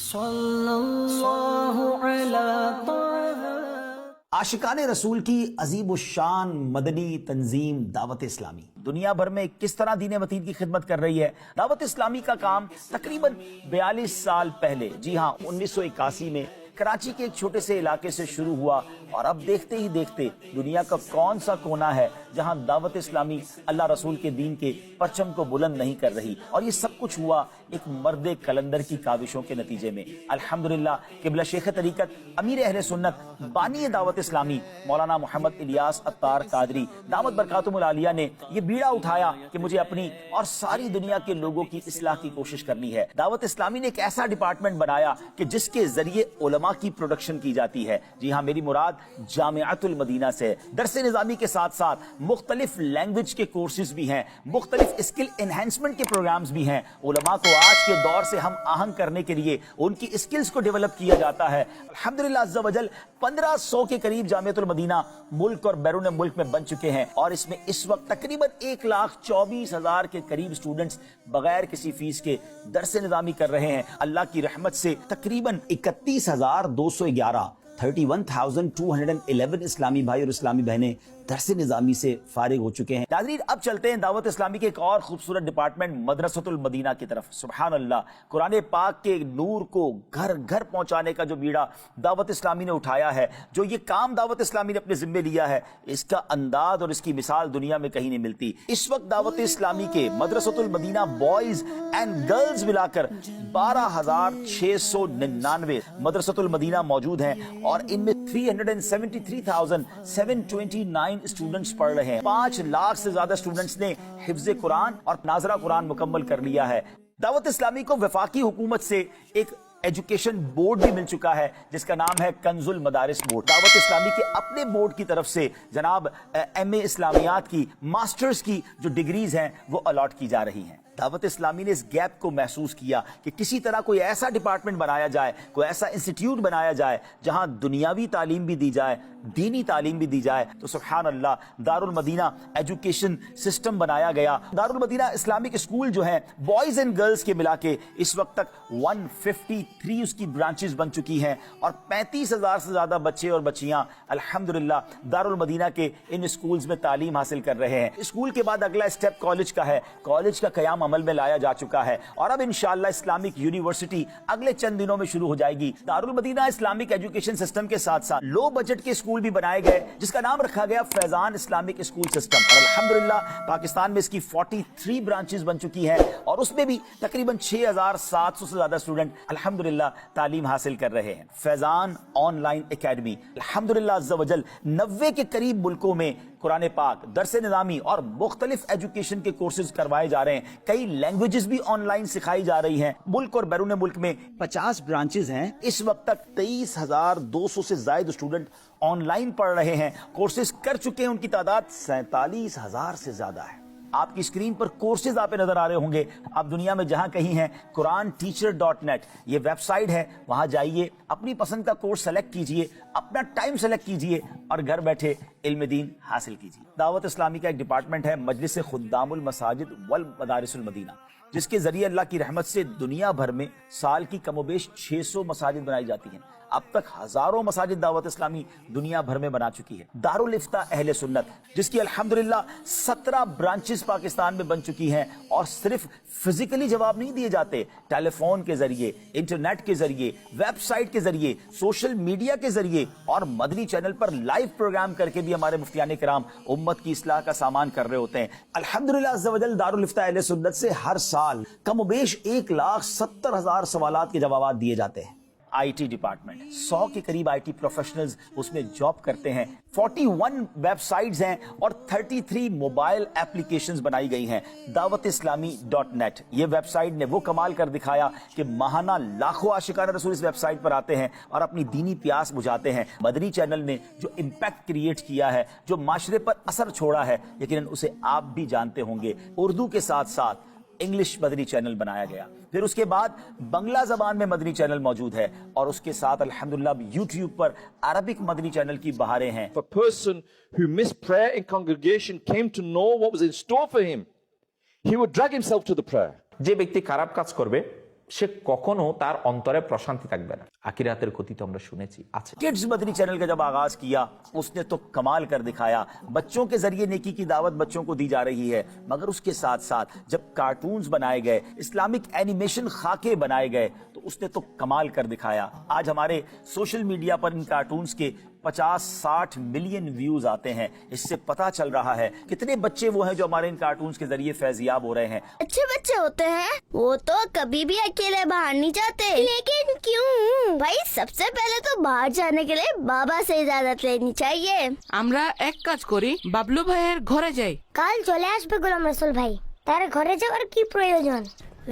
सल्लल्लाहु अलैहि आशिकान रसूल की अजीब उशान मदनी तंजीम दावत इस्लामी दुनिया भर में किस तरह दीन वतीन की खिदमत कर रही है। दावत इस्लामी का काम तकरीबन 42 साल पहले, जी हाँ 1981 में कराची के एक छोटे से इलाके से शुरू हुआ और अब देखते ही देखते दुनिया का कौन सा कोना है जहां दावत इस्लामी अल्लाह रसूल के दीन के परचम को बुलंद नहीं कर रही। और ये सब कुछ हुआ एक मर्द कलंदर की काविशों के नतीजे में। अल्हम्दुलिल्लाह क़िबला शेख तरीकत अमीर अहले सुन्नत बानी दावत इस्लामी मौलाना मोहम्मद इलियास अत्तार कादरी दामत बरकातुहुल आलिया ने ये बीड़ा उठाया कि मुझे अपनी और सारी दुनिया के लोगों की इस्लाह की कोशिश करनी है। दावत इस्लामी ने एक ऐसा डिपार्टमेंट बनाया कि जिसके जरिए उलमा की प्रोडक्शन की जाती है। जी हाँ, मेरी मुराद जामिअतुल मदीना से। दरसे निज़ामी के साथ साथ मुख्तलिफ लैंग्वेज के कोर्सेज भी हैं, मुख्तलिफ स्किल एनहेंसमेंट के प्रोग्राम्स भी हैं। उलमा को आज के दौर से हम आहंग करने के लिए उनकी स्किल्स को डेवलप किया जाता है। अल्हम्दुलिल्लाह अज़्ज़ा वजल 1500 के करीब जामिअतुल मदीना मुल्क और बैरून मुल्क में बन चुके हैं और इसमें इस वक्त तकरीबन 1,24,000 के करीब स्टूडेंट्स बगैर किसी फीस के दरसे निज़ामी कर रहे हैं। अल्लाह की रहमत से तकरीबन 31,211 31,211 इस्लामी भाई और इस्लामी बहनें दरसे निज़ामी से फारिग हो चुके हैं। नाज़रीन, अब चलते हैं दावत इस्लामी के एक और खूबसूरत डिपार्टमेंट मदरसतुल मदीना की तरफ। सुभान अल्लाह, कुरान पाक के नूर को घर घर पहुंचाने का जो बीड़ा दावत इस्लामी ने उठाया है, जो ये काम दावत इस्लामी ने अपने जिम्मे लिया है, इसका अंदाज और इसकी मिसाल दुनिया में कहीं नहीं मिलती। इस वक्त दावत इस्लामी के मदरसतुल मदीना बॉयज एंड गर्ल्स मिलाकर 12,699 मदरसतुल मदीना मौजूद हैं और इनमें 373,729 स्टूडेंट्स पढ़ रहे हैं। 5 लाख से ज्यादा स्टूडेंट्स ने हिफ्ज़े कुरान और नाज़रा कुरान मुकम्मल कर लिया है। दावत इस्लामी को वफाकी हुकूमत से एक एजुकेशन बोर्ड भी मिल चुका है जिसका नाम है कंजुल मदारिस बोर्ड। दावत इस्लामी के अपने बोर्ड की तरफ से जनाब MA इस्लामियात की, मास्टर्स की जो डिग्रीज हैं वो अलॉट की जा रही हैं। दावत इस्लामी ने इस गैप को महसूस किया कि किसी तरह कोई ऐसा डिपार्टमेंट बनाया जाए, कोई ऐसा इंस्टीट्यूट बनाया जाए जहां दुनियावी तालीम भी दी जाए, दीनी तालीम भी दी जाए। तो सुभान अल्लाह, दारुल मदीना एजुकेशन सिस्टम बनाया गया। दारुल मदीना इस्लामिक स्कूल जो है बॉयज एंड गर्ल्स के मिला के इस वक्त तक 153 उसकी ब्रांचेस बन चुकी हैं और 35,000 से ज्यादा बच्चे और बच्चियां अल्हम्दुलिल्लाह दारुल मदीना के इन स्कूल्स में तालीम हासिल कर रहे हैं। स्कूल के बाद अगला स्टेप कॉलेज का है। कॉलेज का कयाम अमल में लाया जा चुका है और अब इंशाअल्लाह इस्लामिक यूनिवर्सिटी अगले चंद दिनों में शुरू हो जाएगी। Darul Madina Islamic education system के साथ साथ लो बजट के स्कूल भी बनाए गए जिसका नाम रखा गया फैजान इस्लामिक स्कूल सिस्टम और अल्हम्दुलिल्लाह पाकिस्तान में इसकी 43 ब्रांचेस बन चुकी हैं और उसमें भी तकरीबन 6,700 से ज्यादा स्टूडेंट अल्हम्दुलिल्लाह तालीम हासिल कर रहे हैं। फैजान ऑनलाइन एकेडमी अल्हम्दुलिल्लाह अज़्ज़ा वजल 90 के करीब मुल्कों में कुरान पाक, दरसे निज़ामी और मुख्तलिफ एजुकेशन के कोर्सेज करवाए जा रहे हैं। कई लैंग्वेजेस भी ऑनलाइन सिखाई जा रही हैं। मुल्क और बैरून मुल्क में 50 ब्रांचेस हैं। इस वक्त तक 23,200 से ज्यादा स्टूडेंट ऑनलाइन पढ़ रहे हैं। कोर्सेज कर चुके हैं, उनकी तादाद 47,000 से ज्यादा है। आपकी स्क्रीन पर कोर्सेज आप नजर आ रहे होंगे। आप दुनिया में जहां कहीं हैं, quranteacher.net ये वेबसाइट है, वहां जाइए, अपनी पसंद का कोर्स सेलेक्ट कीजिए, अपना टाइम सेलेक्ट कीजिए और घर बैठे इल्म दीन हासिल कीजिए। दावत इस्लामी का एक डिपार्टमेंट है मजलिस खुद्दामुल मसाजिद वल मदारिसुल मदीना, जिसके जरिए अल्लाह की रहमत से दुनिया भर में साल की कमोबेश 600 मसाजिद बनाई जाती हैं। अब तक हजारों मसाजिद दावत इस्लामी दुनिया भर में बना चुकी है। दारुल इफ्ता अहले सुन्नत जिसकी अल्हम्दुलिल्लाह 17 ब्रांचेस पाकिस्तान में बन चुकी हैं और सिर्फ फिजिकली जवाब नहीं दिए जाते, टेलीफोन के जरिए, इंटरनेट के जरिए, वेबसाइट के जरिए, सोशल मीडिया के जरिए और मदनी चैनल पर लाइव प्रोग्राम करके भी हमारे मुफ्तियान किराम उम्मत की इस्लाह का सामान कर रहे होते हैं। अल्हम्दुलिल्लाह अज़्ज़ा वजल दारुल इफ्ता अहले सुन्नत से हर साल कमोबेश 1,70,000 सवालात के जवाब दिए जाते हैं। IT डिपार्टमेंट 100 के करीब IT प्रोफेशनल्स उसमें जॉब करते हैं। 41 वेबसाइट्स हैं और 33 मोबाइल एप्लीकेशंस बनाई गई हैं। दावतिस्लामी.net ये वेबसाइट ने वो कमाल कर दिखाया कि माहाना लाखों आशिकान रसूल इस वेबसाइट पर आते हैं और अपनी दीनी प्यास बुझाते हैं। मदनी चैनल ने जो इम्पैक्ट क्रिएट किया है, जो माशरे पर असर छोड़ा है, यकीनन उसे आप भी जानते होंगे। उर्दू के साथ साथ इंग्लिश मदनी चैनल बनाया गया, फिर उसके बाद बंगला जबान में मदनी चैनल मौजूद है और उसके साथ अल्हम्दुलिल्लाह यूट्यूब पर अरबिक मदनी चैनल की बहारें हैं। If a person who missed prayer in congregation came to know what was in store for him, he would drag himself to the prayer. যে ব্যক্তি খারাপ কাজ করবে সে কখনো তার অন্তরে প্রশান্তি থাকবে না। আখিরাতের ক্ষতি তো আমরা শুনেছি আছে। किड्स मदनी चैनल का जब आगाज किया उसने तो कमाल कर दिखाया। बच्चों के जरिए नेकी की दावत बच्चों को दी जा रही है, मगर उसके साथ साथ जब कार्टून्स बनाए गए, इस्लामिक एनिमेशन खाके बनाए गए, तो उसने तो कमाल कर दिखाया। आज हमारे सोशल मीडिया पर इन कार्टून्स के 50-60 मिलियन व्यूज आते हैं। इससे पता चल रहा है कितने बच्चे वो हैं जो हमारे इन कार्टून्स के जरिए फैजियाब हो रहे हैं। अच्छे बच्चे होते हैं, वो तो कभी भी अकेले बाहर नहीं जाते। लेकिन क्यों भाई? सबसे पहले तो बाहर जाने के लिए बाबा से इजाजत लेनी चाहिए। আমরা এক কাজ করি, বাবলু ভাইয়ের ঘরে যাই। কাল চলে আসবে গোলাম রসুল ভাই, তার ঘরে যাওয়ার কি প্রয়োজন?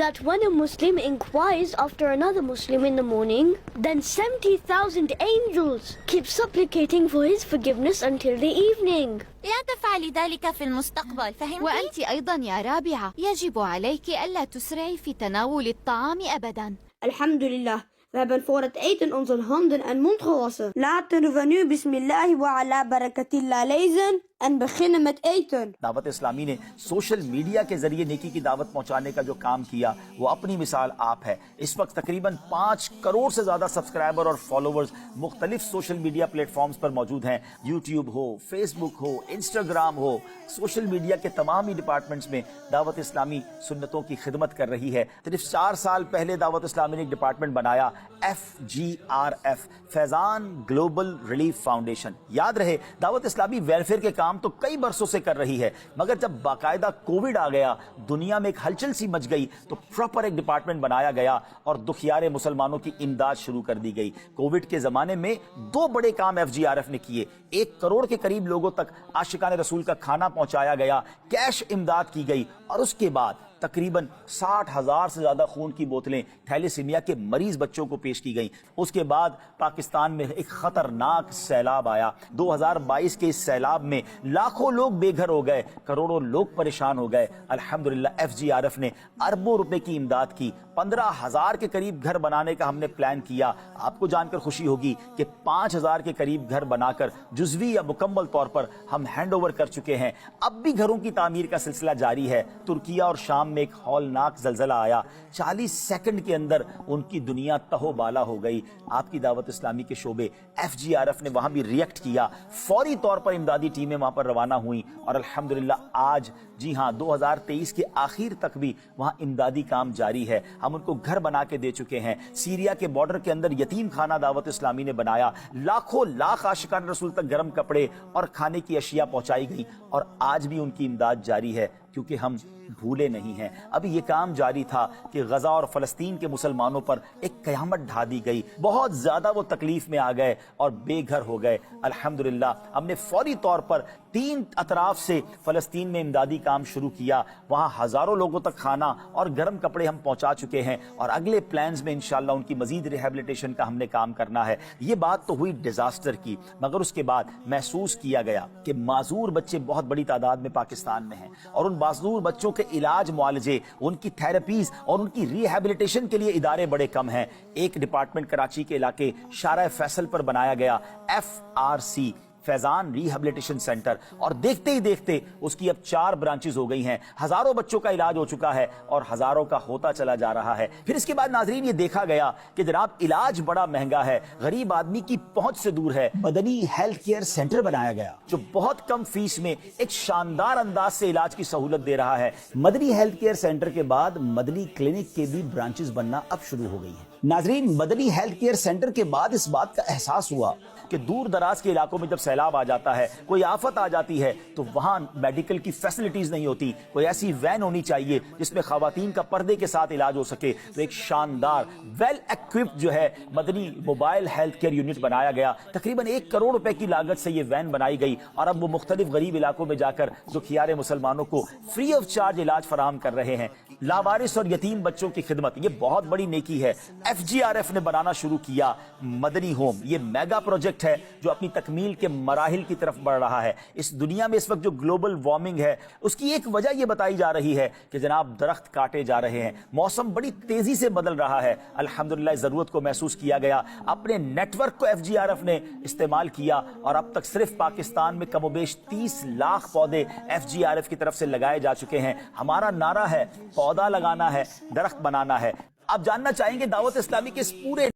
That when a Muslim inquires after another Muslim in the morning, then 70,000 angels keep supplicating for his forgiveness until the evening. لا تفعلي ذلك في المستقبل، فهمتي؟ وأنت أيضا يا رابعة يجب عليك ألا تسرعي في تناول الطعام أبدا. Alhamdulillah, we hebben voor het eten onze handen en mond gewassen. Laten we nu Bismillah wa ala barakatillah lezen en beginnen met eten. Dawat Islami ने सोशल मीडिया के जरिए नेकी की दावत पहुंचाने का जो काम किया वो अपनी मिसाल आप है। इस वक्त तकरीबन 5 करोड़ से ज्यादा सब्सक्राइबर और फॉलोवर्स मुख्तलिफ सोशल मीडिया प्लेटफॉर्म्स पर मौजूद हैं। यूट्यूब हो, फेसबुक हो, इंस्टाग्राम हो, सोशल मीडिया के तमाम ही डिपार्टमेंट्स में दावत इस्लामी सुन्नतों की खिदमत कर रही है। सिर्फ 4 साल पहले दावत इस्लामी ने एक डिपार्टमेंट बनाया, FGRF, Faizan global relief foundation. याद रहे, दावत इस्लामी वेलफेयर के काम तो कई बरसों से कर रही है, मगर जब बाकायदा कोविड आ गया, दुनिया में एक हलचल सी मच गई, तो प्रॉपर एक डिपार्टमेंट बनाया गया और दुखियारे मुसलमानों की इमदाद शुरू कर दी गई। कोविड के जमाने में 2 बड़े काम FGRF ने किए। 1 करोड़ के करीब लोगों तक आशिकाने रसूल का खाना पहुंचाया गया, कैश इमदाद की गई, और उसके बाद तकरीबन 60,000 से ज्यादा खून की बोतलें थैलेसीमिया के मरीज बच्चों को पेश की गई। उसके बाद पाकिस्तान में एक खतरनाक सैलाब आया। 2022 के इस सैलाब में लाखों लोग बेघर हो गए, करोड़ों लोग परेशान हो गए। अल्हम्दुलिल्लाह FGRF ने अरबों रुपए की इमदाद की। 15,000 के करीब घर बनाने का हमने प्लान किया। आपको जानकर खुशी होगी कि 5,000 के करीब घर बनाकर जुज़वी या मुकम्मल तौर पर हम हैंड ओवर कर चुके हैं। अब भी घरों की तामीर का सिलसिला जारी है। तुर्किया और शाम में एक हौलनाक जलजला आया, 40 सेकंड के अंदर उनकी दुनिया तहोबाला हो गई। आपकी दावत इस्लामी के शोबे FGRF ने वहां भी रिएक्ट किया, फौरी तौर पर इमदादी टीमें वहां पर रवाना हुई और अल्हम्दुलिल्लाह आज, जी हां, 2023 के आखिर तक भी वहां इमदादी काम जारी है। हम उनको घर बना के दे चुके हैं। सीरिया के बॉर्डर के अंदर यतीम खाना दावत इस्लामी ने बनाया। लाखों लाख आशिकान रसूल तक गर्म कपड़े और खाने की अशिया पहुंचाई गई और आज भी उनकी इमदाद जारी है, क्योंकि हम भूले नहीं हैं। अभी ये काम जारी था कि गजा और फलस्तीन के मुसलमानों पर एक कयामत ढा दी गई। बहुत ज्यादा वो तकलीफ में आ गए और बेघर हो गए। अल्हम्दुलिल्लाह हमने फौरी तौर पर 3 अतराफ से फलस्तीन में इमदादी काम शुरू किया। वहां हजारों लोगों तक खाना और गर्म कपड़े हम पहुंचा चुके हैं और अगले प्लान्स में इंशाअल्लाह उनकी मजीद रिहेबिलिटेशन का हमने काम करना है। ये बात तो हुई डिजास्टर की, मगर उसके बाद महसूस किया गया कि माजूर बच्चे बहुत बड़ी तादाद में पाकिस्तान में हैं और उन माजूर बच्चों के इलाज, मुआलजे, उनकी थेरेपीज और उनकी रिहेबिलिटेशन के लिए इदारे बड़े कम हैं। एक डिपार्टमेंट कराची के इलाके शारा फैसल पर बनाया गया, FRC, फैजान रिहेबिलिटेशन सेंटर, और देखते ही देखते उसकी अब 4 ब्रांचेस हो गई हैं। हजारों बच्चों का इलाज हो चुका है और हजारों का होता चला जा रहा है। फिर इसके बाद नाजरीन ये देखा गया कि जनाब इलाज बड़ा महंगा है, गरीब आदमी की पहुंच से दूर है। मदनी हेल्थ केयर सेंटर बनाया गया जो बहुत कम फीस में एक शानदार अंदाज से इलाज की सहूलत दे रहा है। मदनी हेल्थ केयर सेंटर के बाद मदनी क्लिनिक के भी ब्रांचेस बनना अब शुरू हो गई है। नाजरीन, मदनी हेल्थ केयर सेंटर के बाद इस बात का एहसास हुआ कि दूर दराज के इलाकों में जब सैलाब आ जाता है, कोई आफत आ जाती है, तो वहां मेडिकल की फैसिलिटीज नहीं होती। कोई ऐसी वैन होनी चाहिए जिसमें खवातीन का पर्दे के साथ इलाज हो सके। तो एक शानदार वेल इक्विप्ड जो है Madani mobile health care unit बनाया गया। तकरीबन 1 करोड़ रुपए की लागत से ये वैन बनाई गई और अब वो मुख्तलिफ गरीब इलाकों में जाकर दुखियारे मुसलमानों को फ्री ऑफ चार्ज इलाज फराहम कर रहे हैं। लावारिस और यतीम बच्चों की खिदमत, ये बहुत बड़ी नेकी है। FGRF ने बनाना शुरू किया मदनी होम। ये मेगा प्रोजेक्ट है जो अपनी तकमील के मराहिल की तरफ बढ़ रहा है। इस दुनिया में इस वक्त जो ग्लोबल वार्मिंग है, उसकी एक वजह यह बताई जा रही है कि जनाब दरख्त काटे जा रहे हैं, मौसम बड़ी तेजी से बदल रहा है। अल्हम्दुलिल्लाह जरूरत को महसूस किया गया, अपने नेटवर्क को FGRF ने इस्तेमाल किया और अब तक सिर्फ पाकिस्तान में कमोबेश 30 लाख पौधे FGRF की तरफ से लगाए जा चुके हैं। हमारा नारा है, पौधा लगाना है, दरख्त बनाना है। آپ جاننا چاہیں گے دعوت اسلامی کے اس پورے